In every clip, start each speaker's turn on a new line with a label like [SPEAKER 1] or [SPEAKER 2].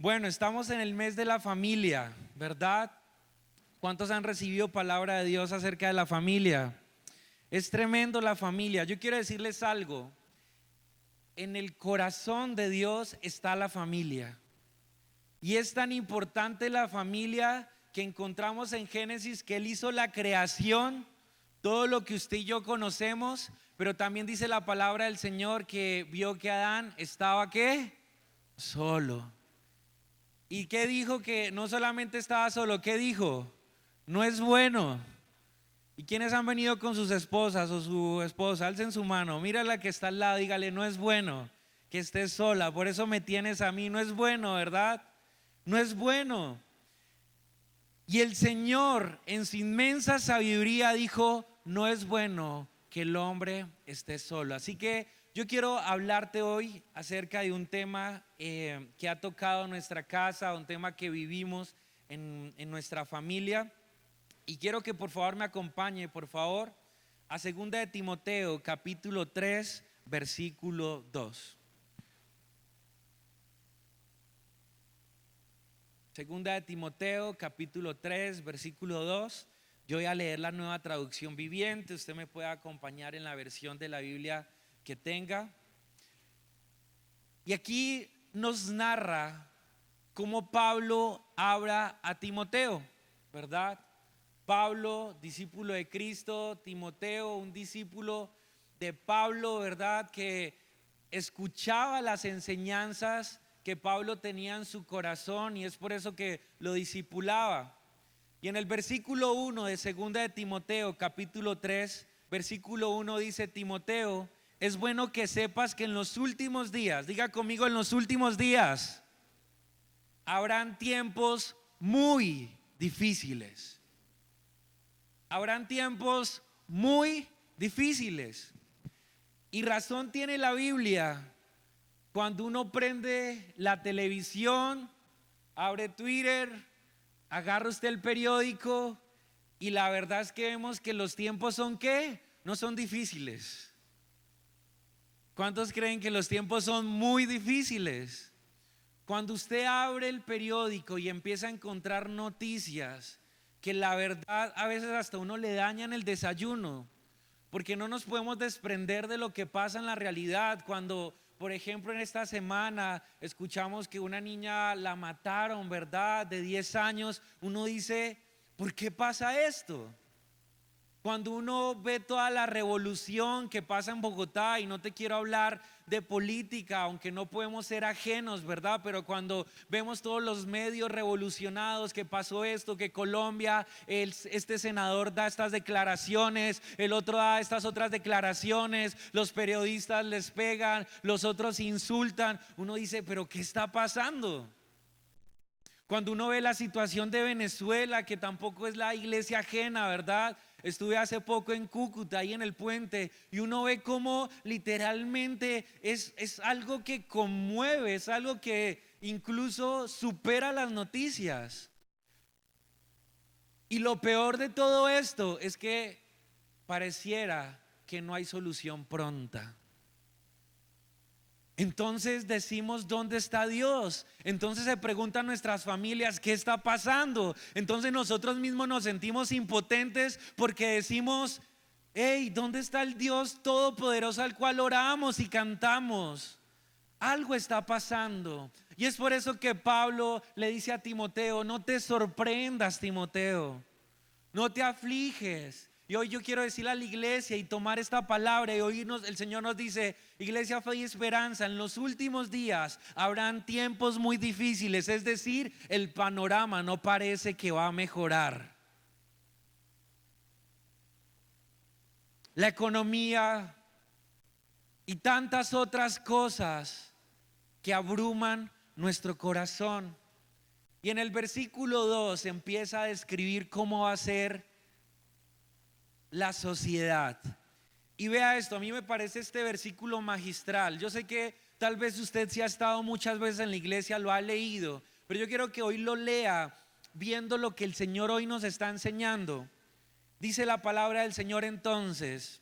[SPEAKER 1] Bueno, estamos en el mes de la familia, ¿verdad? ¿Cuántos han recibido palabra de Dios acerca de la familia? Es tremendo la familia. Yo quiero decirles algo. En el corazón de Dios está la familia. Y es tan importante la familia que encontramos en Génesis que Él hizo la creación, todo lo que usted y yo conocemos, pero también dice la palabra del Señor que vio que Adán estaba ¿qué? Solo. ¿Y qué dijo? Que no solamente estaba solo, ¿qué dijo? No es bueno. ¿Y quiénes han venido con sus esposas o su esposa? Alcen su mano, mira la que está al lado, dígale, no es bueno que estés sola, por eso me tienes a mí, no es bueno, ¿verdad? No es bueno. Y el Señor en su inmensa sabiduría dijo, no es bueno que el hombre esté solo. Así que yo quiero hablarte hoy acerca de un tema que ha tocado nuestra casa, un tema que vivimos en nuestra familia. Y quiero que por favor me acompañe, por favor, a 2 de Timoteo, capítulo 3, versículo 2. Segunda de Timoteo, capítulo 3, versículo 2. Yo voy a leer la Nueva Traducción Viviente. Usted me puede acompañar en la versión de la Biblia que tenga. Y aquí nos narra cómo Pablo habla a Timoteo, ¿verdad? Pablo, discípulo de Cristo, Timoteo, un discípulo de Pablo, ¿verdad? Que escuchaba las enseñanzas que Pablo tenía en su corazón y es por eso que lo discipulaba. Y en el versículo 1 de 2 de Timoteo, capítulo 3, versículo 1 dice: Timoteo, es bueno que sepas que en los últimos días, diga conmigo, en los últimos días, habrán tiempos muy difíciles. Habrán tiempos muy difíciles. Y razón tiene la Biblia. Cuando uno prende la televisión, abre Twitter, agarra usted el periódico y la verdad es que vemos que los tiempos son ¿qué? No son difíciles. ¿Cuántos creen que los tiempos son muy difíciles? Cuando usted abre el periódico y empieza a encontrar noticias que la verdad a veces hasta uno le dañan el desayuno, porque no nos podemos desprender de lo que pasa en la realidad. Cuando, por ejemplo, en esta semana escuchamos que una niña la mataron, ¿verdad? De 10 años, uno dice, ¿por qué pasa esto? Cuando uno ve toda la revolución que pasa en Bogotá, y no te quiero hablar de política, aunque no podemos ser ajenos, ¿verdad? Pero cuando vemos todos los medios revolucionados, que pasó esto, que Colombia, este senador da estas declaraciones, el otro da estas otras declaraciones, los periodistas les pegan, los otros insultan, uno dice, ¿pero qué está pasando? Cuando uno ve la situación de Venezuela, que tampoco es la iglesia ajena, ¿verdad? Estuve hace poco en Cúcuta, ahí en el puente, y uno ve cómo literalmente es algo que conmueve, es algo que incluso supera las noticias. Y lo peor de todo esto es que pareciera que no hay solución pronta. Entonces decimos, ¿dónde está Dios? Entonces se preguntan nuestras familias, ¿qué está pasando? Entonces nosotros mismos nos sentimos impotentes porque decimos, hey, ¿dónde está el Dios todopoderoso al cual oramos y cantamos? Algo está pasando. Y es por eso que Pablo le dice a Timoteo, no te sorprendas, Timoteo, no te afliges. Y hoy yo quiero decirle a la iglesia y tomar esta palabra, y hoy el Señor nos dice, iglesia, fe y esperanza, en los últimos días habrán tiempos muy difíciles, es decir, el panorama no parece que va a mejorar. La economía y tantas otras cosas que abruman nuestro corazón. Y en el versículo 2 empieza a describir cómo va a ser la sociedad. Y vea esto, a mí me parece este versículo magistral. Yo sé que tal vez usted si ha estado muchas veces en la iglesia lo ha leído, pero yo quiero que hoy lo lea viendo lo que el Señor hoy nos está enseñando. Dice la palabra del Señor entonces,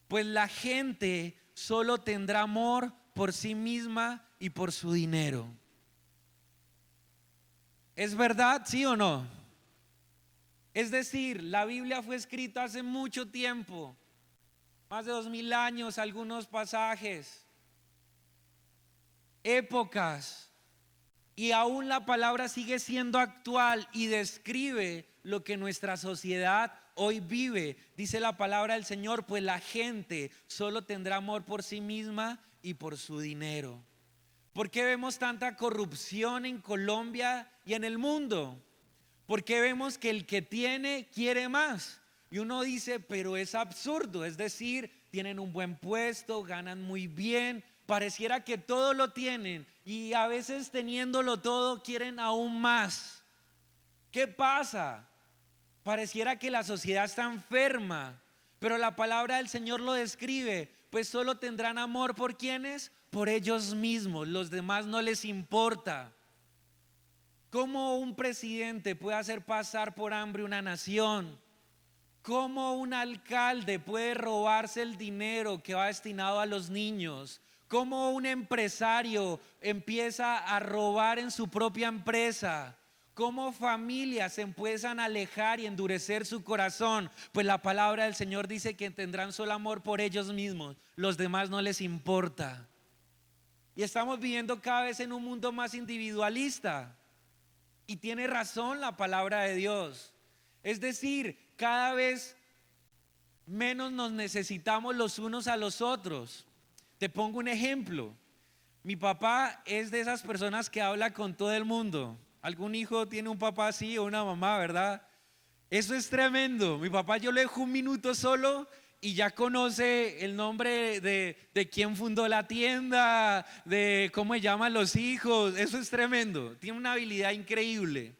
[SPEAKER 1] pues la gente solo tendrá amor por sí misma y por su dinero. ¿Es verdad, sí o no? Es decir, la Biblia fue escrita hace mucho tiempo, más de 2000 años, algunos pasajes, épocas. Y aún la palabra sigue siendo actual y describe lo que nuestra sociedad hoy vive. Dice la palabra del Señor, pues la gente solo tendrá amor por sí misma y por su dinero. ¿Por qué vemos tanta corrupción en Colombia y en el mundo? ¿Por qué vemos que el que tiene quiere más? Y uno dice, pero es absurdo, es decir, tienen un buen puesto, ganan muy bien, pareciera que todo lo tienen y a veces teniéndolo todo quieren aún más. ¿Qué pasa? Pareciera que la sociedad está enferma, pero la palabra del Señor lo describe, pues solo tendrán amor por quienes, por ellos mismos, los demás no les importa. ¿Cómo un presidente puede hacer pasar por hambre una nación? ¿Cómo un alcalde puede robarse el dinero que va destinado a los niños? ¿Cómo un empresario empieza a robar en su propia empresa? ¿Cómo familias se empiezan a alejar y endurecer su corazón? Pues la palabra del Señor dice que tendrán solo amor por ellos mismos, los demás no les importa. Y estamos viviendo cada vez en un mundo más individualista. Y tiene razón la palabra de Dios. Es decir, cada vez menos nos necesitamos los unos a los otros. Te pongo un ejemplo. Mi papá es de esas personas que habla con todo el mundo. ¿Algún hijo tiene un papá así o una mamá, verdad? Eso es tremendo. Mi papá yo le dejo un minuto solo y ya conoce el nombre de quién fundó la tienda, de cómo se llaman los hijos. Eso es tremendo. Tiene una habilidad increíble.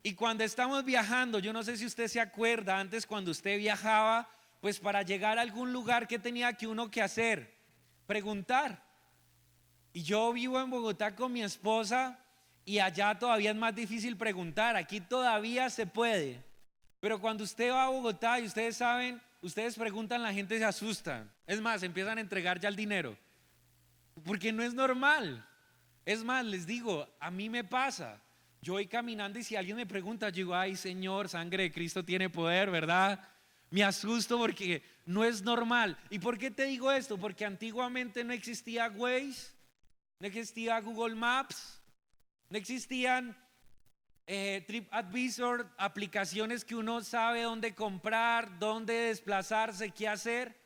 [SPEAKER 1] Y cuando estamos viajando, yo no sé si usted se acuerda, antes cuando usted viajaba, pues para llegar a algún lugar, ¿qué tenía que uno que hacer? Preguntar. Y yo vivo en Bogotá con mi esposa y allá todavía es más difícil preguntar. Aquí todavía se puede. Pero cuando usted va a Bogotá y ustedes saben, ustedes preguntan, la gente se asusta. Es más, empiezan a entregar ya el dinero. Porque no es normal. Es más, les digo, a mí me pasa. Yo voy caminando y si alguien me pregunta, yo digo, ay Señor, sangre de Cristo tiene poder, ¿verdad? Me asusto porque no es normal. ¿Y por qué te digo esto? Porque antiguamente no existía Waze, no existía Google Maps, no existían TripAdvisor, aplicaciones que uno sabe dónde comprar, dónde desplazarse, qué hacer.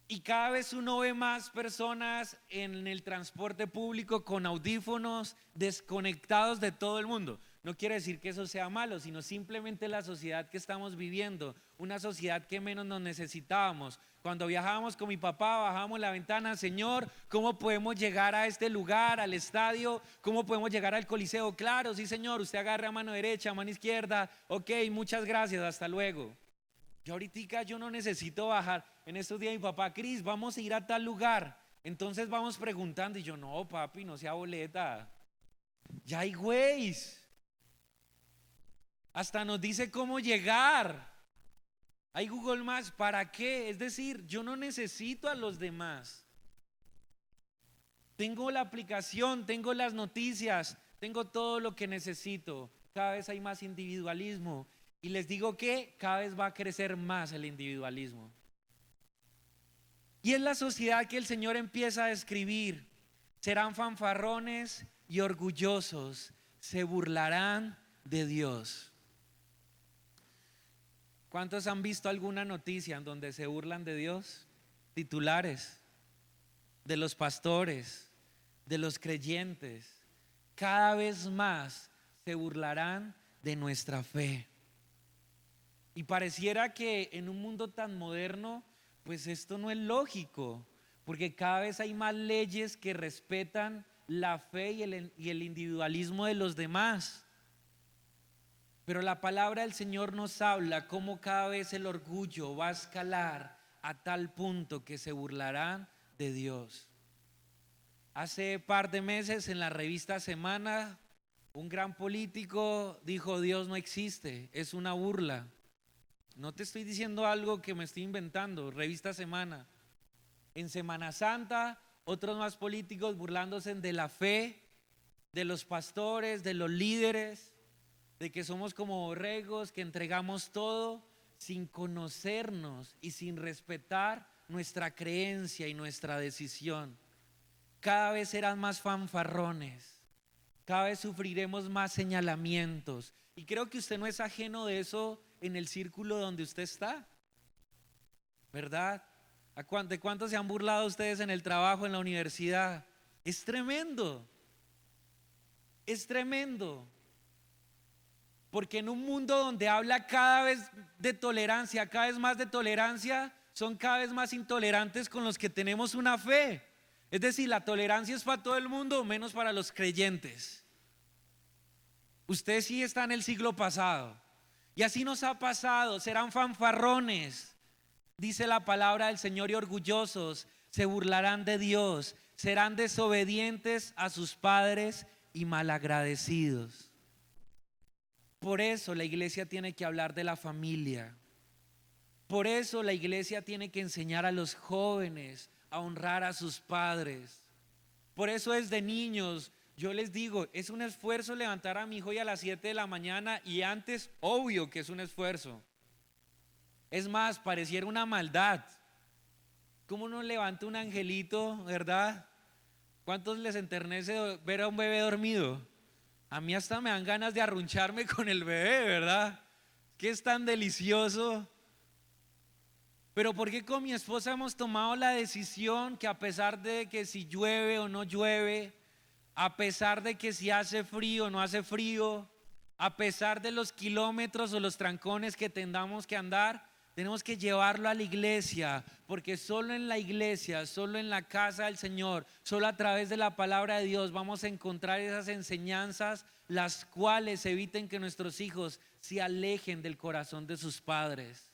[SPEAKER 1] Y cada vez uno ve más personas en el transporte público con audífonos, desconectados de todo el mundo. No quiere decir que eso sea malo, sino simplemente la sociedad que estamos viviendo, una sociedad que menos nos necesitábamos. Cuando viajábamos con mi papá, bajábamos la ventana, Señor, ¿cómo podemos llegar a este lugar, al estadio? ¿Cómo podemos llegar al Coliseo? Claro, sí, Señor, usted agarre a mano derecha, a mano izquierda. Ok, muchas gracias, hasta luego. Yo ahorita yo no necesito bajar. En estos días mi papá, Cris, vamos a ir a tal lugar. Entonces vamos preguntando y yo, no papi, no sea boleta. Ya hay Waze. Hasta nos dice cómo llegar. Hay Google Maps, ¿para qué? Es decir, yo no necesito a los demás. Tengo la aplicación, tengo las noticias, tengo todo lo que necesito. Cada vez hay más individualismo. Y les digo que cada vez va a crecer más el individualismo. Y es la sociedad que el Señor empieza a describir. Serán fanfarrones y orgullosos, se burlarán de Dios. ¿Cuántos han visto alguna noticia en donde se burlan de Dios? Titulares de los pastores, de los creyentes. Cada vez más se burlarán de nuestra fe. Y pareciera que en un mundo tan moderno, pues esto no es lógico, porque cada vez hay más leyes que respetan la fe y el individualismo de los demás. Pero la palabra del Señor nos habla cómo cada vez el orgullo va a escalar a tal punto que se burlarán de Dios. Hace par de meses en la revista Semana, un gran político dijo: Dios no existe, es una burla. No te estoy diciendo algo que me estoy inventando, revista Semana. En Semana Santa, otros más políticos burlándose de la fe de los pastores, de los líderes, de que somos como borregos, que entregamos todo sin conocernos y sin respetar nuestra creencia y nuestra decisión. Cada vez serán más fanfarrones, cada vez sufriremos más señalamientos. Y creo que usted no es ajeno de eso en el círculo donde usted está, ¿verdad? ¿De cuántos se han burlado ustedes en el trabajo, en la universidad? Es tremendo, es tremendo. Porque en un mundo donde habla cada vez de tolerancia, cada vez más de tolerancia, son cada vez más intolerantes con los que tenemos una fe. Es decir, la tolerancia es para todo el mundo, menos para los creyentes. Usted sí está en el siglo pasado. Y así nos ha pasado, serán fanfarrones, dice la palabra del Señor, y orgullosos, se burlarán de Dios, serán desobedientes a sus padres y malagradecidos. Por eso la iglesia tiene que hablar de la familia. Por eso la iglesia tiene que enseñar a los jóvenes a honrar a sus padres. Por eso desde niños yo les digo, es un esfuerzo levantar a mi hijo hoy a las 7 de la mañana, y antes obvio que es un esfuerzo. Es más, pareciera una maldad. ¿Cómo uno levanta un angelito, verdad? ¿Cuántos les enternece ver a un bebé dormido? A mí hasta me dan ganas de arruncharme con el bebé, ¿verdad? Que es tan delicioso. Pero ¿por qué con mi esposa hemos tomado la decisión que a pesar de que si llueve o no llueve, a pesar de que si hace frío o no hace frío, a pesar de los kilómetros o los trancones que tengamos que andar, tenemos que llevarlo a la iglesia? Porque solo en la iglesia, solo en la casa del Señor, solo a través de la palabra de Dios vamos a encontrar esas enseñanzas, las cuales eviten que nuestros hijos se alejen del corazón de sus padres.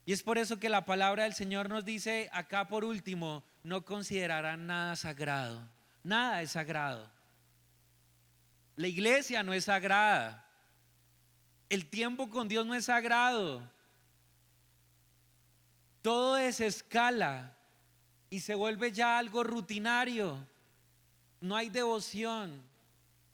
[SPEAKER 1] Y es por eso que la palabra del Señor nos dice acá por último, no considerarán nada sagrado. Nada es sagrado. La iglesia no es sagrada. El tiempo con Dios no es sagrado. Todo desescala y se vuelve ya algo rutinario. No hay devoción.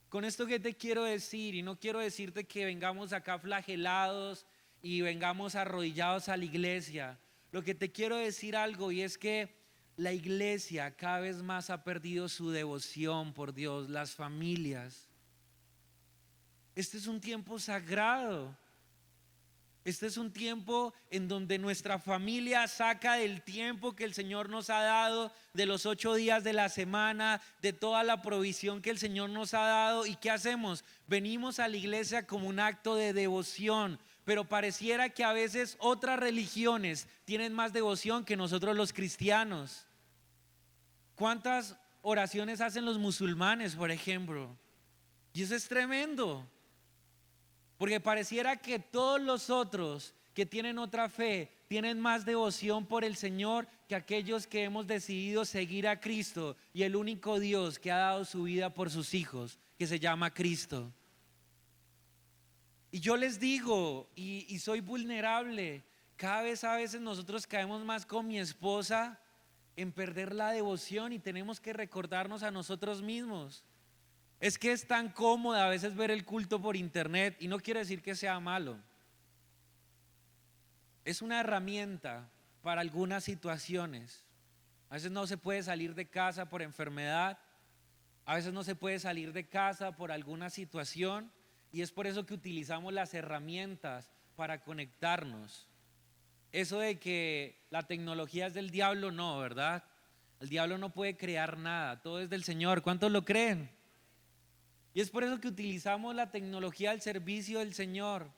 [SPEAKER 1] Con esto que te quiero decir, y no quiero decirte que vengamos acá flagelados y vengamos arrodillados a la iglesia. Lo que te quiero decir algo, y es que la iglesia cada vez más ha perdido su devoción por Dios, las familias. Este es un tiempo sagrado. Este es un tiempo en donde nuestra familia saca del tiempo que el Señor nos ha dado, de los 8 días de la semana, de toda la provisión que el Señor nos ha dado. ¿Y qué hacemos? Venimos a la iglesia como un acto de devoción, pero pareciera que a veces otras religiones tienen más devoción que nosotros los cristianos. ¿Cuántas oraciones hacen los musulmanes, por ejemplo? Y eso es tremendo. Porque pareciera que todos los otros que tienen otra fe tienen más devoción por el Señor que aquellos que hemos decidido seguir a Cristo y el único Dios que ha dado su vida por sus hijos, que se llama Cristo. Y yo les digo, y soy vulnerable, cada vez a veces nosotros caemos más con mi esposa en perder la devoción, y tenemos que recordarnos a nosotros mismos. Es que es tan cómodo a veces ver el culto por internet, y no quiere decir que sea malo. Es una herramienta para algunas situaciones. A veces no se puede salir de casa por enfermedad, a veces no se puede salir de casa por alguna situación, y es por eso que utilizamos las herramientas para conectarnos. Eso de que la tecnología es del diablo, no, ¿verdad? El diablo no puede crear nada, todo es del Señor. ¿Cuántos lo creen? Y es por eso que utilizamos la tecnología al servicio del Señor.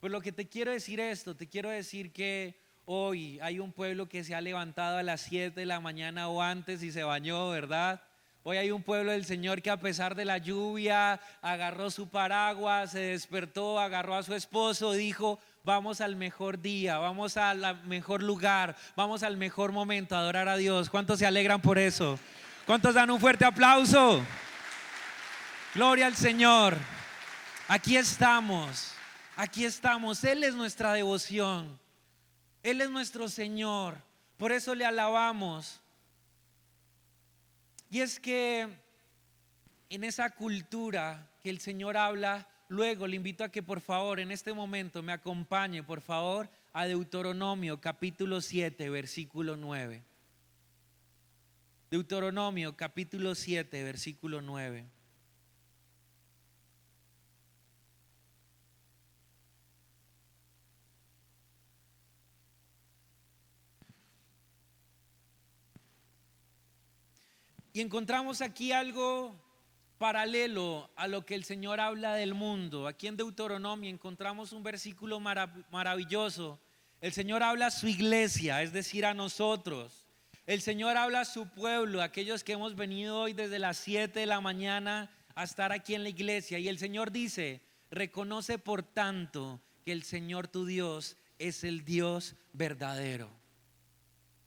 [SPEAKER 1] Pues lo que te quiero decir te quiero decir que hoy hay un pueblo que se ha levantado a las 7 de la mañana o antes y se bañó, ¿verdad? Hoy hay un pueblo del Señor que a pesar de la lluvia agarró su paraguas, se despertó, agarró a su esposo, dijo: vamos al mejor día, vamos al mejor lugar, vamos al mejor momento a adorar a Dios. ¿Cuántos se alegran por eso? ¿Cuántos dan un fuerte aplauso? Gloria al Señor. Aquí estamos, Él es nuestra devoción, Él es nuestro Señor, por eso le alabamos. Y es que en esa cultura que el Señor habla, luego le invito a que por favor en este momento me acompañe, por favor, a Deuteronomio capítulo 7, versículo 9. Deuteronomio capítulo 7, versículo 9. Y encontramos aquí algo paralelo a lo que el Señor habla del mundo. Aquí en Deuteronomio encontramos un versículo maravilloso. El Señor habla a su iglesia, es decir, a nosotros. El Señor habla a su pueblo, aquellos que hemos venido hoy desde las 7 de la mañana a estar aquí en la iglesia. Y el Señor dice: reconoce por tanto que el Señor tu Dios es el Dios verdadero.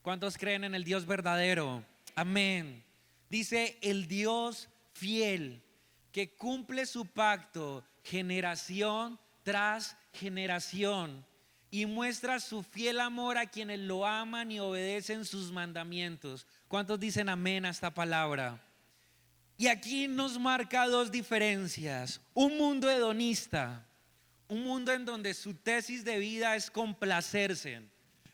[SPEAKER 1] ¿Cuántos creen en el Dios verdadero? Amén. Dice: el Dios fiel, que cumple su pacto generación tras generación y muestra su fiel amor a quienes lo aman y obedecen sus mandamientos. ¿Cuántos dicen amén a esta palabra? Y aquí nos marca dos diferencias: un mundo hedonista, un mundo en donde su tesis de vida es complacerse.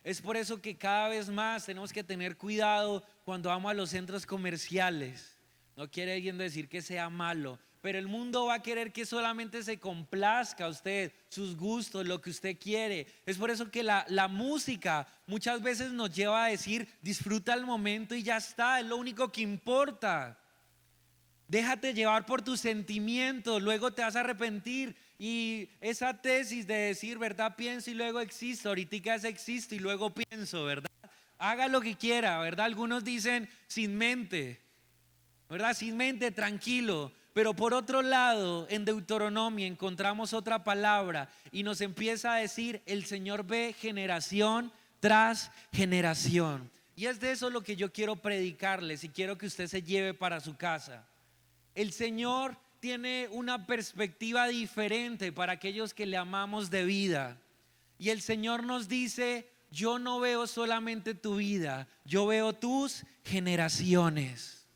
[SPEAKER 1] Es por eso que cada vez más tenemos que tener cuidado cuando vamos a los centros comerciales. No quiere decir que sea malo, pero el mundo va a querer que solamente se complazca a usted, sus gustos, lo que usted quiere. Es por eso que la música muchas veces nos lleva a decir: disfruta el momento y ya está, es lo único que importa. Déjate llevar por tus sentimientos, luego te vas a arrepentir. Y esa tesis de decir, ¿verdad? Pienso y luego existo, ahorita existo y luego pienso, ¿verdad? Haga lo que quiera, ¿verdad? Algunos dicen sin mente, ¿verdad? Sin mente, tranquilo. Pero por otro lado, en Deuteronomio encontramos otra palabra y nos empieza a decir: el Señor ve generación tras generación. Y es de eso lo que yo quiero predicarles y quiero que usted se lleve para su casa. El Señor tiene una perspectiva diferente para aquellos que le amamos de vida. Y el Señor nos dice: yo no veo solamente tu vida, yo veo tus generaciones.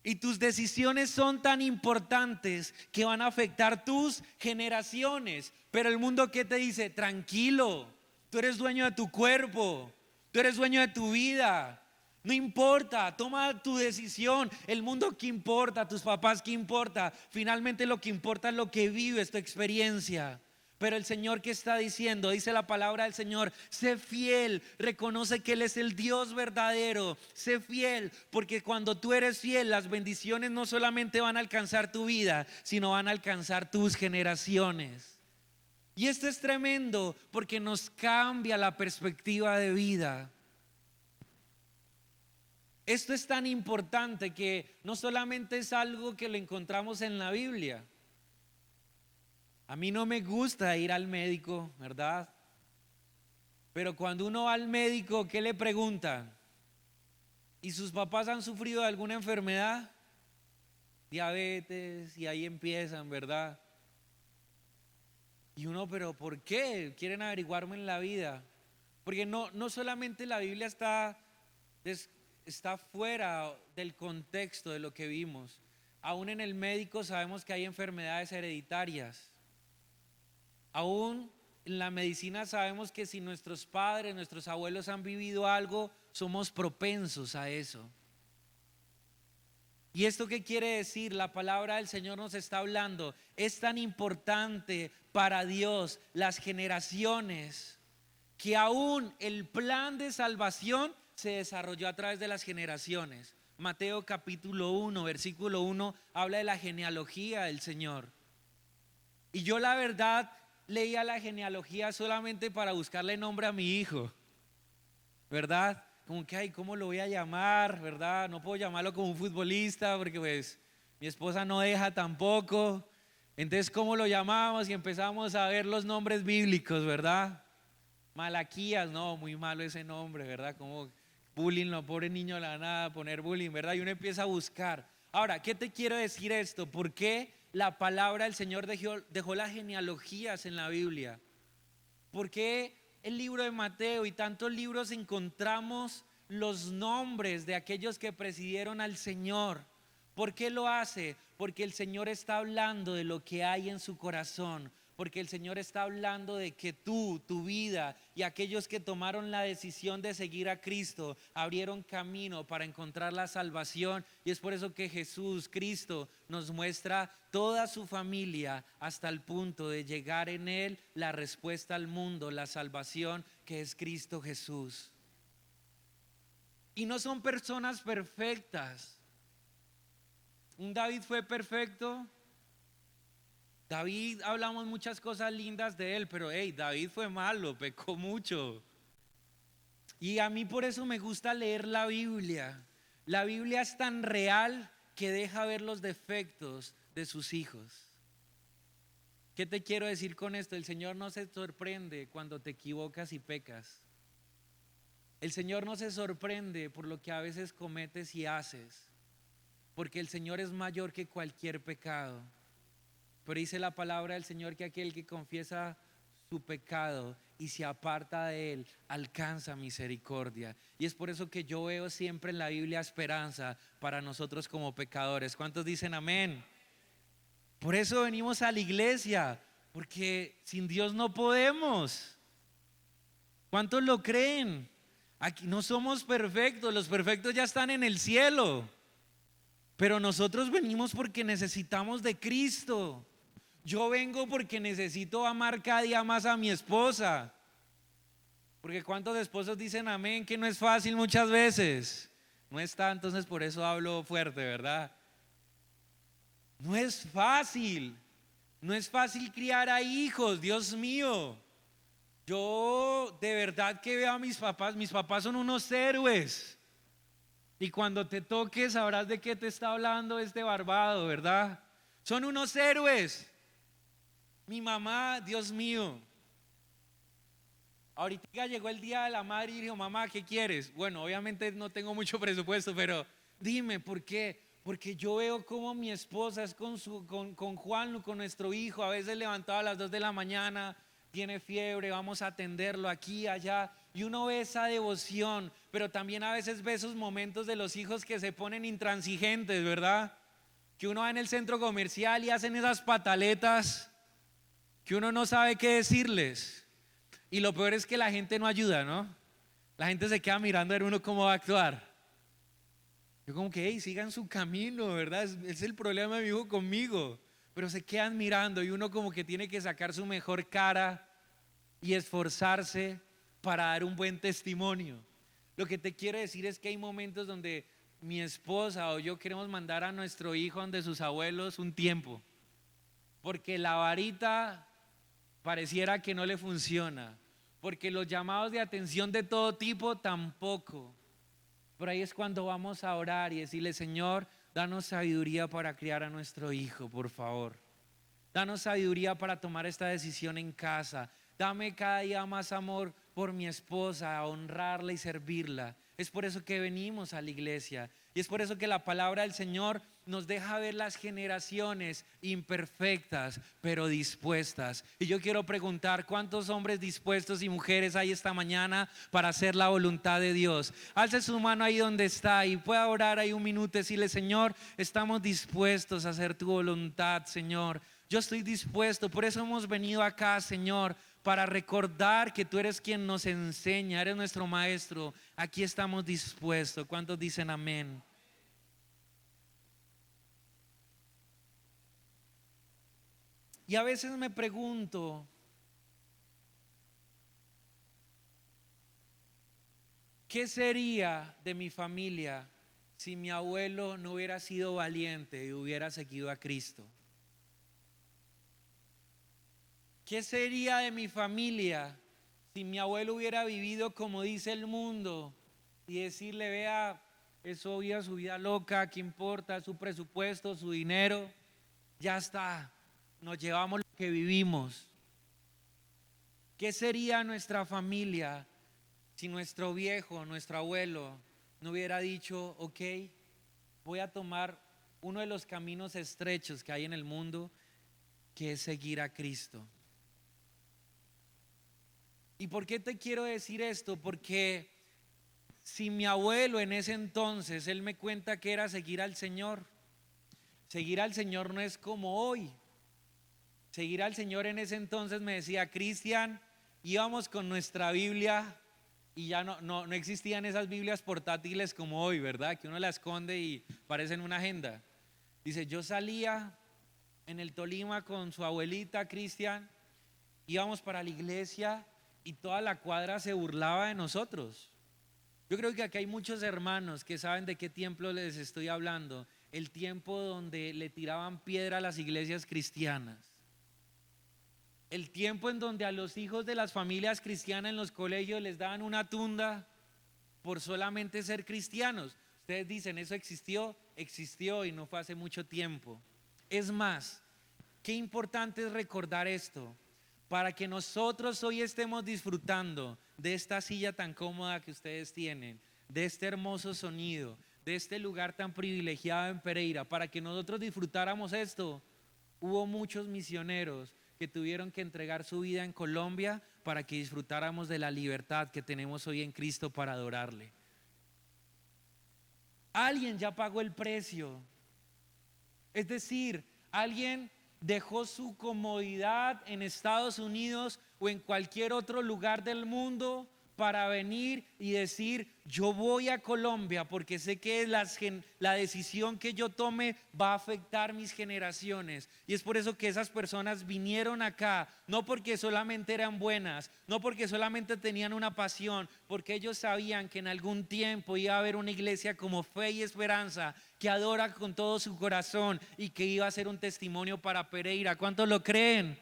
[SPEAKER 1] Y tus decisiones son tan importantes que van a afectar tus generaciones. Pero el mundo, ¿qué te dice? Tranquilo, tú eres dueño de tu cuerpo, tú eres dueño de tu vida. No importa, toma tu decisión. El mundo, ¿qué importa? Tus papás, ¿qué importa? Finalmente lo que importa es lo que vives, tu experiencia. Pero el Señor, ¿qué está diciendo? Dice la palabra del Señor: sé fiel, reconoce que Él es el Dios verdadero. Sé fiel, porque cuando tú eres fiel, las bendiciones no solamente van a alcanzar tu vida, sino van a alcanzar tus generaciones. Y esto es tremendo porque nos cambia la perspectiva de vida. Esto es tan importante que no solamente es algo que lo encontramos en la Biblia. A mí no me gusta ir al médico, ¿verdad? Pero cuando uno va al médico, ¿qué le preguntan? ¿Y sus papás han sufrido de alguna enfermedad? Diabetes, y ahí empiezan, ¿verdad? Y uno, ¿pero por qué? Quieren averiguarme en la vida. Porque no solamente la Biblia está fuera del contexto de lo que vimos. Aún en el médico sabemos que hay enfermedades hereditarias. Aún en la medicina sabemos que si nuestros padres, nuestros abuelos han vivido algo, somos propensos a eso. ¿Y esto qué quiere decir? La palabra del Señor nos está hablando. Es tan importante para Dios las generaciones, que aún el plan de salvación se desarrolló a través de las generaciones. Mateo capítulo 1, versículo 1 habla de la genealogía del Señor. Y yo la verdad leía la genealogía solamente para buscarle nombre a mi hijo, ¿verdad? Como que, ay, ¿cómo lo voy a llamar? ¿Verdad? No puedo llamarlo como un futbolista porque pues mi esposa no deja tampoco. Entonces, ¿cómo lo llamamos? Y empezamos a ver los nombres bíblicos, ¿verdad? Malaquías, no, muy malo ese nombre, ¿verdad? Como bullying, no, pobre niño, la nada, poner bullying, ¿verdad? Y uno empieza a buscar. Ahora, ¿qué te quiero decir esto? ¿Por qué la palabra del Señor dejó las genealogías en la Biblia? ¿Por qué el libro de Mateo y tantos libros encontramos los nombres de aquellos que presidieron al Señor? ¿Por qué lo hace? Porque el Señor está hablando de lo que hay en su corazón. Porque el Señor está hablando de que tú, tu vida y aquellos que tomaron la decisión de seguir a Cristo abrieron camino para encontrar la salvación. Y es por eso que Jesús, Cristo, nos muestra toda su familia hasta el punto de llegar en Él la respuesta al mundo, la salvación que es Cristo Jesús. Y no son personas perfectas. ¿Un David fue perfecto? David, hablamos muchas cosas lindas de él, pero David fue malo, pecó mucho. Y a mí por eso me gusta leer la Biblia. La Biblia es tan real que deja ver los defectos de sus hijos. ¿Qué te quiero decir con esto? El Señor no se sorprende cuando te equivocas y pecas. El Señor no se sorprende por lo que a veces cometes y haces, porque el Señor es mayor que cualquier pecado. Pero dice la palabra del Señor que aquel que confiesa su pecado y se aparta de él alcanza misericordia. Y es por eso que yo veo siempre en la Biblia esperanza para nosotros como pecadores. ¿Cuántos dicen amén? Por eso venimos a la iglesia, porque sin Dios no podemos. ¿Cuántos lo creen? Aquí no somos perfectos, los perfectos ya están en el cielo. Pero nosotros venimos porque necesitamos de Cristo. Yo vengo porque necesito amar cada día más a mi esposa. Porque cuántos esposos dicen amén, que no es fácil muchas veces. No está, entonces por eso hablo fuerte, ¿verdad? No es fácil. No es fácil criar a hijos, Dios mío. Yo de verdad que veo a mis papás son unos héroes. Y cuando te toques sabrás de qué te está hablando este barbado, ¿verdad? Son unos héroes. Mi mamá, Dios mío. Ahorita llegó el día de la madre y dijo, mamá, ¿qué quieres? Bueno, obviamente no tengo mucho presupuesto, pero dime, ¿por qué? Porque yo veo cómo mi esposa es con Juan, con nuestro hijo, a veces levantado a las 2 de la mañana, tiene fiebre, vamos a atenderlo aquí, allá. Y uno ve esa devoción, pero también a veces ve esos momentos de los hijos que se ponen intransigentes, ¿verdad? Que uno va en el centro comercial y hacen esas pataletas que uno no sabe qué decirles. Y lo peor es que la gente no ayuda, ¿no? La gente se queda mirando a ver uno cómo va a actuar. Yo como que, sigan su camino, ¿verdad? Es el problema de mi hijo conmigo. Pero se quedan mirando y uno como que tiene que sacar su mejor cara y esforzarse para dar un buen testimonio. Lo que te quiero decir es que hay momentos donde mi esposa o yo queremos mandar a nuestro hijo donde sus abuelos un tiempo. Porque la varita pareciera que no le funciona, porque los llamados de atención de todo tipo tampoco. Por ahí es cuando vamos a orar y decirle, Señor, danos sabiduría para criar a nuestro hijo, por favor. Danos sabiduría para tomar esta decisión en casa. Dame cada día más amor por mi esposa, a honrarla y servirla. Es por eso que venimos a la iglesia. Y es por eso que la palabra del Señor nos deja ver las generaciones imperfectas, pero dispuestas. Y yo quiero preguntar, ¿cuántos hombres dispuestos y mujeres hay esta mañana para hacer la voluntad de Dios? Alce su mano ahí donde está y pueda orar ahí un minuto y decirle, Señor, estamos dispuestos a hacer tu voluntad, Señor. Yo estoy dispuesto, por eso hemos venido acá, Señor, para recordar que tú eres quien nos enseña, eres nuestro maestro. Aquí estamos dispuestos. ¿Cuántos dicen amén? Y a veces me pregunto, ¿qué sería de mi familia si mi abuelo no hubiera sido valiente y hubiera seguido a Cristo? ¿Qué sería de mi familia si mi abuelo hubiera vivido como dice el mundo y decirle, vea, eso viva su vida loca, qué importa, su presupuesto, su dinero, ya está, nos llevamos lo que vivimos? ¿Qué sería nuestra familia si nuestro viejo, nuestro abuelo no hubiera dicho, ok, voy a tomar uno de los caminos estrechos que hay en el mundo, que es seguir a Cristo? ¿Y por qué te quiero decir esto? Porque si mi abuelo en ese entonces, él me cuenta que era seguir al Señor, Seguir al Señor no es como hoy. Seguir al Señor en ese entonces, me decía Cristian, íbamos con nuestra Biblia y ya no existían esas Biblias portátiles como hoy, ¿verdad? Que uno la esconde y parecen una agenda. Dice, yo salía en el Tolima con su abuelita Cristian, íbamos para la iglesia y toda la cuadra se burlaba de nosotros. Yo creo que aquí hay muchos hermanos que saben de qué tiempo les estoy hablando. El tiempo donde le tiraban piedra a las iglesias cristianas. El tiempo en donde a los hijos de las familias cristianas en los colegios les daban una tunda por solamente ser cristianos. Ustedes dicen, eso existió y no fue hace mucho tiempo. Es más, qué importante es recordar esto, para que nosotros hoy estemos disfrutando de esta silla tan cómoda que ustedes tienen, de este hermoso sonido, de este lugar tan privilegiado en Pereira. Para que nosotros disfrutáramos esto, hubo muchos misioneros que tuvieron que entregar su vida en Colombia para que disfrutáramos de la libertad que tenemos hoy en Cristo para adorarle. Alguien ya pagó el precio. Es decir, alguien dejó su comodidad en Estados Unidos o en cualquier otro lugar del mundo para venir y decir, yo voy a Colombia porque sé que la decisión que yo tome va a afectar mis generaciones. Y es por eso que esas personas vinieron acá, no porque solamente eran buenas, no porque solamente tenían una pasión, porque ellos sabían que en algún tiempo iba a haber una iglesia como Fe y Esperanza que adora con todo su corazón y que iba a ser un testimonio para Pereira. ¿Cuántos lo creen?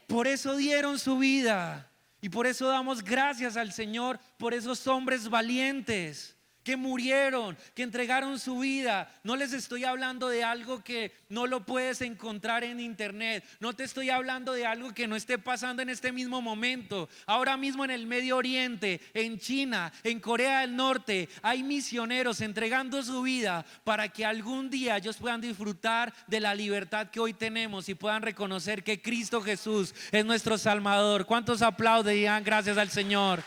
[SPEAKER 1] Por eso dieron su vida. Y por eso damos gracias al Señor por esos hombres valientes que murieron, que entregaron su vida. No les estoy hablando de algo que no lo puedes encontrar en internet. No te estoy hablando de algo que no esté pasando en este mismo momento. Ahora mismo en el Medio Oriente, en China, en Corea del Norte, hay misioneros entregando su vida para que algún día ellos puedan disfrutar de la libertad que hoy tenemos y puedan reconocer que Cristo Jesús es nuestro Salvador. ¿Cuántos aplauden y dan gracias al Señor?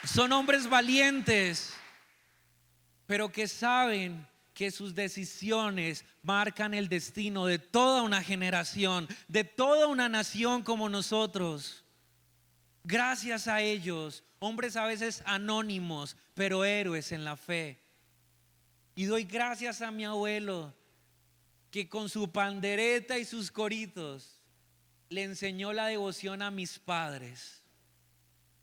[SPEAKER 1] Son hombres valientes, pero que saben que sus decisiones marcan el destino de toda una generación, de toda una nación como nosotros. Gracias a ellos, hombres a veces anónimos, pero héroes en la fe. Y doy gracias a mi abuelo, que con su pandereta y sus coritos le enseñó la devoción a mis padres.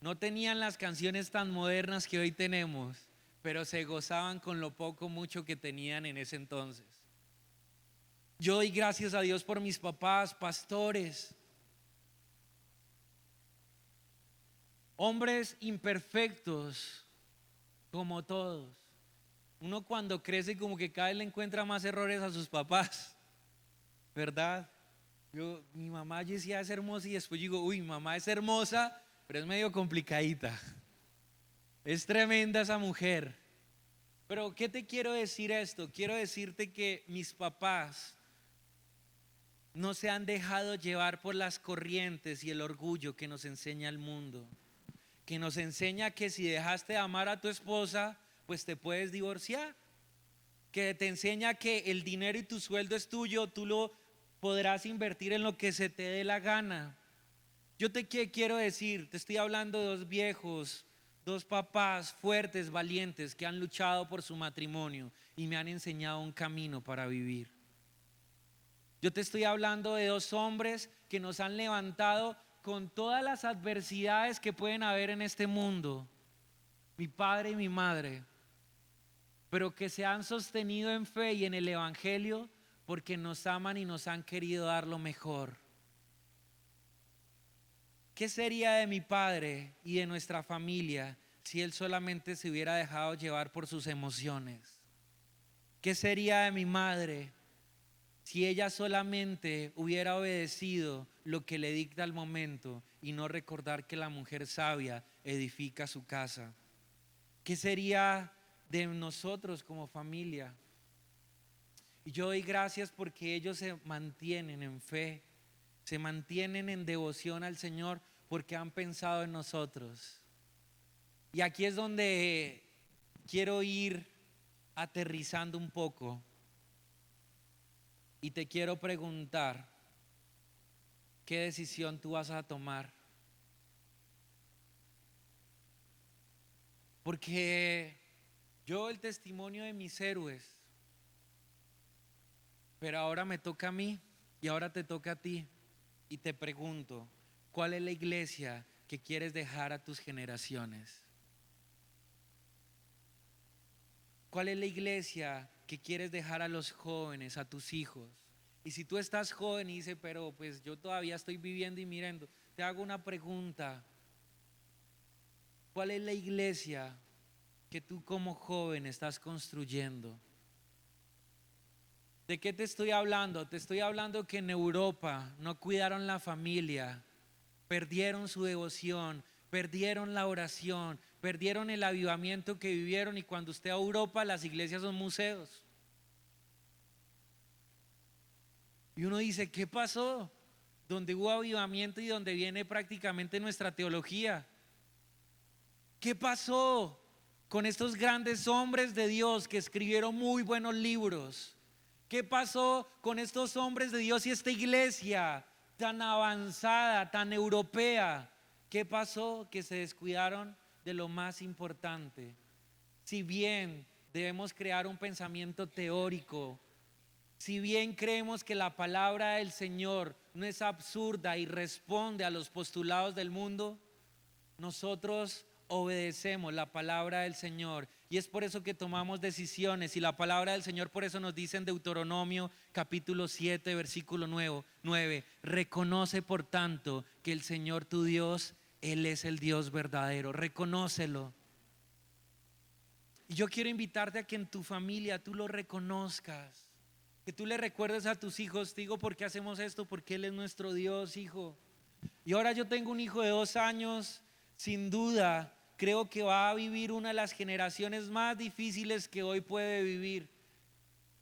[SPEAKER 1] No tenían las canciones tan modernas que hoy tenemos, pero se gozaban con lo poco mucho que tenían en ese entonces. Yo doy gracias a Dios por mis papás, pastores, hombres imperfectos como todos. Uno cuando crece como que cada vez le encuentra más errores a sus papás, ¿verdad? Mi mamá decía es hermosa y después digo, uy, mi mamá es hermosa, pero es medio complicadita. Es tremenda esa mujer. Pero ¿qué te quiero decir esto? Quiero decirte que mis papás no se han dejado llevar por las corrientes y el orgullo que nos enseña el mundo. Que nos enseña que si dejaste de amar a tu esposa, pues te puedes divorciar. Que te enseña que el dinero y tu sueldo es tuyo, tú lo podrás invertir en lo que se te dé la gana. Yo te quiero decir, te estoy hablando de dos viejos, dos papás fuertes, valientes, que han luchado por su matrimonio y me han enseñado un camino para vivir. Yo te estoy hablando de dos hombres que nos han levantado con todas las adversidades que pueden haber en este mundo, mi padre y mi madre, pero que se han sostenido en fe y en el Evangelio porque nos aman y nos han querido dar lo mejor. ¿Qué sería de mi padre y de nuestra familia si él solamente se hubiera dejado llevar por sus emociones? ¿Qué sería de mi madre si ella solamente hubiera obedecido lo que le dicta el momento y no recordar que la mujer sabia edifica su casa? ¿Qué sería de nosotros como familia? Y yo doy gracias porque ellos se mantienen en fe, se mantienen en devoción al Señor porque han pensado en nosotros. Y aquí es donde quiero ir aterrizando un poco y te quiero preguntar, ¿qué decisión tú vas a tomar? Porque yo el testimonio de mis héroes, pero ahora me toca a mí y ahora te toca a ti. Y te pregunto, ¿cuál es la iglesia que quieres dejar a tus generaciones? ¿Cuál es la iglesia que quieres dejar a los jóvenes, a tus hijos? Y si tú estás joven y dices, pero pues yo todavía estoy viviendo y mirando, te hago una pregunta. ¿Cuál es la iglesia que tú como joven estás construyendo? ¿De qué te estoy hablando? Te estoy hablando que en Europa no cuidaron la familia, perdieron su devoción, perdieron la oración, perdieron el avivamiento que vivieron, y cuando usted va a Europa las iglesias son museos. Y uno dice, ¿qué pasó? Donde hubo avivamiento y donde viene prácticamente nuestra teología. ¿Qué pasó con estos grandes hombres de Dios que escribieron muy buenos libros? ¿Qué pasó con estos hombres de Dios y esta iglesia tan avanzada, tan europea? ¿Qué pasó? Que se descuidaron de lo más importante. Si bien debemos crear un pensamiento teórico, si bien creemos que la palabra del Señor no es absurda y responde a los postulados del mundo, nosotros obedecemos la palabra del Señor, y es por eso que tomamos decisiones. Y la palabra del Señor por eso nos dice en Deuteronomio capítulo 7 versículo 9: reconoce por tanto que el Señor tu Dios, Él es el Dios verdadero. Reconócelo. Y yo quiero invitarte a que en tu familia tú lo reconozcas, que tú le recuerdes a tus hijos. Te digo, ¿por qué hacemos esto? Porque Él es nuestro Dios, hijo. Y ahora yo tengo un hijo de 2 años. Sin duda creo que va a vivir una de las generaciones más difíciles que hoy puede vivir,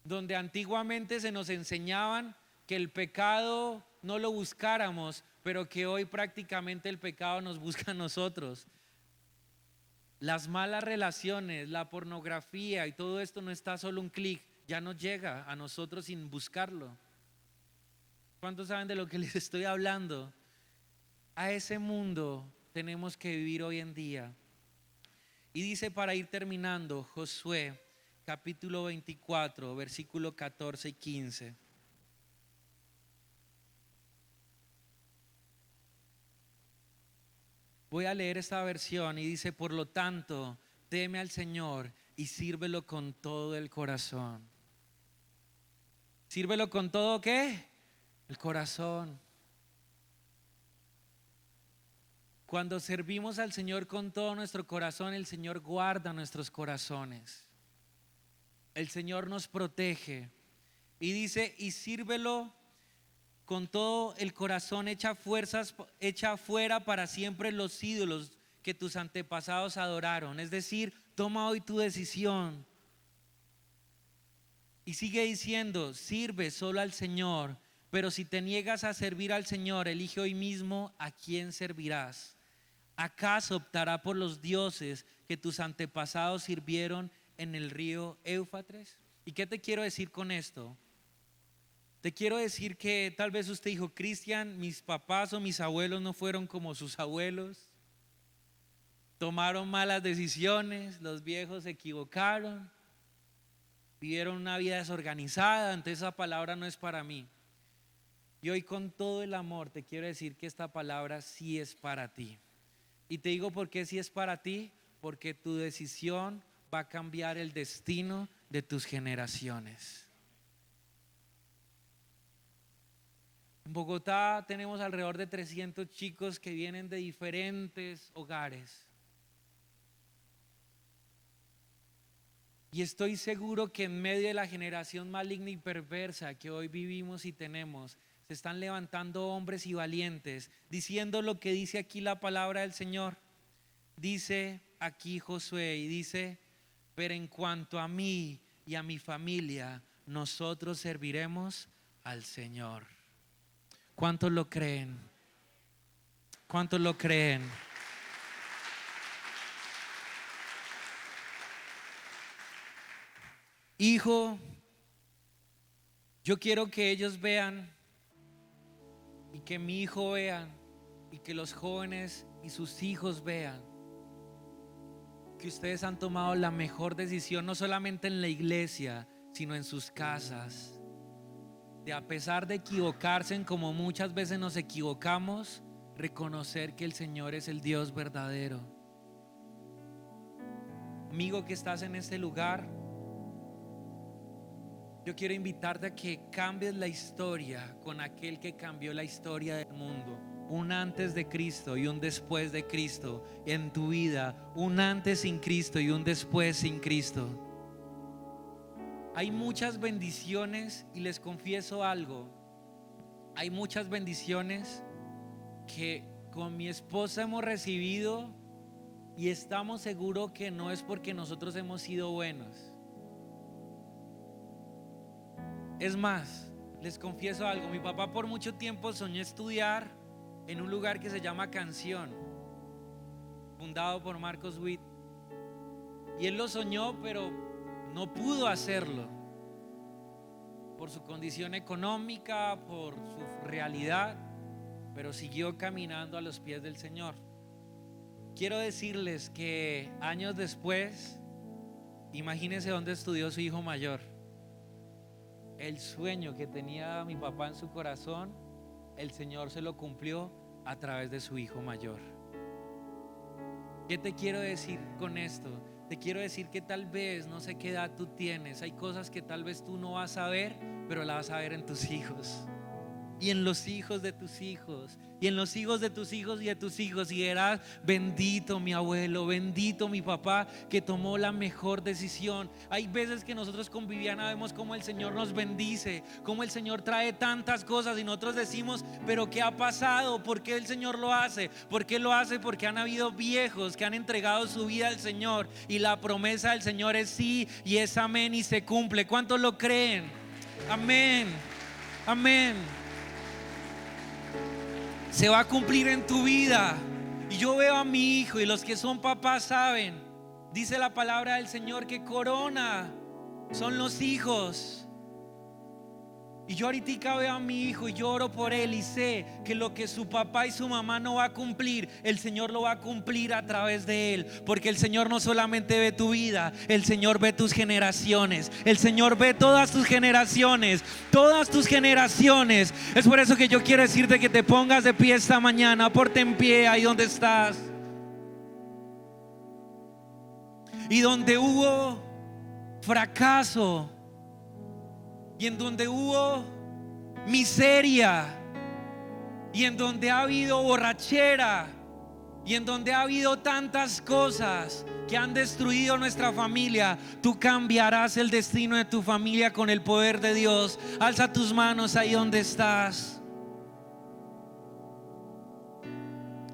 [SPEAKER 1] donde antiguamente se nos enseñaban que el pecado no lo buscáramos, pero que hoy prácticamente el pecado nos busca a nosotros. Las malas relaciones, la pornografía y todo esto no está solo un clic, ya nos llega a nosotros sin buscarlo. ¿Cuántos saben de lo que les estoy hablando? A ese mundo tenemos que vivir hoy en día. Y dice, para ir terminando, Josué capítulo 24 versículo 14 y 15. Voy a leer esta versión y dice, por lo tanto, teme al Señor y sírvelo con todo el corazón. ¿Sírvelo con todo qué? El corazón. Cuando servimos al Señor con todo nuestro corazón, el Señor guarda nuestros corazones. El Señor nos protege. Y dice, y sírvelo con todo el corazón, echa fuera para siempre los ídolos que tus antepasados adoraron. Es decir, toma hoy tu decisión. Y sigue diciendo, sirve solo al Señor, pero si te niegas a servir al Señor, elige hoy mismo a quién servirás. ¿Acaso optará por los dioses que tus antepasados sirvieron en el río Éufrates? ¿Y qué te quiero decir con esto? Te quiero decir que tal vez usted dijo, Cristian, mis papás o mis abuelos no fueron como sus abuelos, tomaron malas decisiones, los viejos se equivocaron, vivieron una vida desorganizada, entonces esa palabra no es para mí. Y hoy con todo el amor te quiero decir que esta palabra sí es para ti. Y te digo por qué sí es para ti, porque tu decisión va a cambiar el destino de tus generaciones. En Bogotá tenemos alrededor de 300 chicos que vienen de diferentes hogares. Y estoy seguro que en medio de la generación maligna y perversa que hoy vivimos y tenemos, se están levantando hombres y valientes, diciendo lo que dice aquí la palabra del Señor. Dice aquí Josué y dice, pero en cuanto a mí y a mi familia, nosotros serviremos al Señor. ¿Cuántos lo creen? ¿Cuántos lo creen? hijo, yo quiero que ellos vean y que mi hijo vean y que los jóvenes y sus hijos vean que ustedes han tomado la mejor decisión, no solamente en la iglesia, sino en sus casas, de, a pesar de equivocarse, como muchas veces nos equivocamos, reconocer que el Señor es el Dios verdadero. Amigo que estás en este lugar, yo quiero invitarte a que cambies la historia con aquel que cambió la historia del mundo. Un antes de Cristo y un después de Cristo en tu vida. Un antes sin Cristo y un después sin Cristo. Hay muchas bendiciones y les confieso algo. Hay muchas bendiciones que con mi esposa hemos recibido y estamos seguros que no es porque nosotros hemos sido buenos. Es más, les confieso algo. Mi papá por mucho tiempo soñó estudiar en un lugar que se llama Canción, fundado por Marcos Witt. Y él lo soñó, pero no pudo hacerlo por su condición económica, por su realidad, pero siguió caminando a los pies del Señor. Quiero decirles que años después, imagínense dónde estudió su hijo mayor. El sueño que tenía mi papá en su corazón, el Señor se lo cumplió a través de su hijo mayor. ¿Qué te quiero decir con esto? Te quiero decir que tal vez, no sé qué edad tú tienes, hay cosas que tal vez tú no vas a ver, pero las vas a ver en tus hijos. Y en los hijos de tus hijos, y en los hijos de tus hijos y de tus hijos. Y verás, bendito mi abuelo, bendito mi papá, que tomó la mejor decisión. Hay veces que nosotros con Viviana vemos cómo el Señor nos bendice, cómo el Señor trae tantas cosas, y nosotros decimos, pero ¿qué ha pasado? ¿Por qué el Señor lo hace? ¿Por qué lo hace? Porque han habido viejos que han entregado su vida al Señor, y la promesa del Señor es sí y es amén y se cumple. ¿Cuántos lo creen? Amén, amén. Se va a cumplir en tu vida. Y yo veo a mi hijo, y los que son papás saben, dice la palabra del Señor que corona son los hijos. Y yo ahorita veo a mi hijo y yo oro por él, y sé que lo que su papá y su mamá no va a cumplir, el Señor lo va a cumplir a través de él. Porque el Señor no solamente ve tu vida, el Señor ve tus generaciones. El Señor ve todas tus generaciones, todas tus generaciones. Es por eso que yo quiero decirte que te pongas de pie esta mañana. Ponte en pie ahí donde estás. Y donde hubo fracaso, y en donde hubo miseria, y en donde ha habido borrachera, y en donde ha habido tantas cosas que han destruido nuestra familia, tú cambiarás el destino de tu familia con el poder de Dios. Alza tus manos ahí donde estás.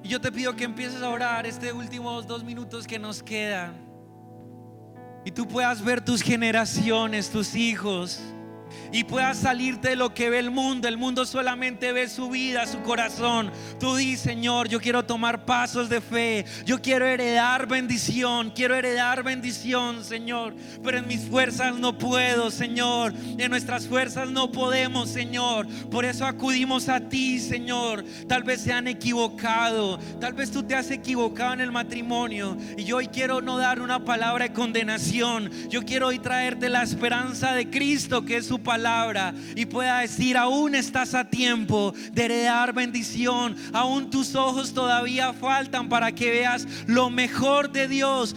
[SPEAKER 1] Y yo te pido que empieces a orar estos últimos 2 minutos que nos quedan, y tú puedas ver tus generaciones, tus hijos, y puedas salirte de lo que ve el mundo. El mundo solamente ve su vida, su corazón. Tú di, Señor, yo quiero tomar pasos de fe, yo quiero heredar bendición, Señor, pero en mis fuerzas no puedo, Señor, en nuestras fuerzas no podemos, Señor. Por eso acudimos a ti, Señor. Tal vez se han equivocado, tal vez tú te has equivocado en el matrimonio, y yo hoy quiero no dar una palabra de condenación. Yo quiero hoy traerte la esperanza de Cristo, que es su palabra, y pueda decir: aún estás a tiempo de heredar bendición. Aún tus ojos todavía faltan para que veas lo mejor de Dios,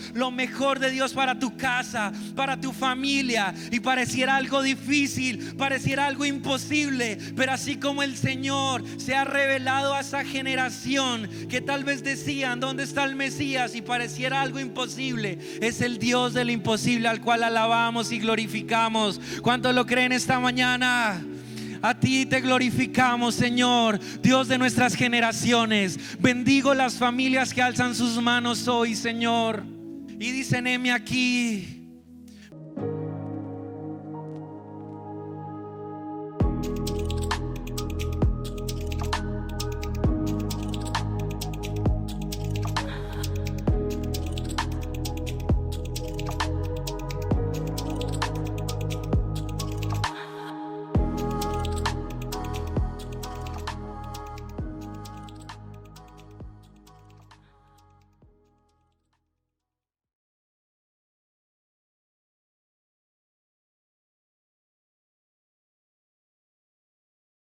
[SPEAKER 1] para tu casa, para tu familia. Y pareciera algo difícil, pareciera algo imposible, pero así como el Señor se ha revelado a esa generación que tal vez decían: ¿dónde está el Mesías? Y pareciera algo imposible, es el Dios del imposible al cual alabamos y glorificamos. ¿Cuántos lo creen esta mañana? A ti te glorificamos, Señor, Dios de nuestras generaciones. Bendigo las familias que alzan sus manos hoy, Señor, y dicen: heme aquí.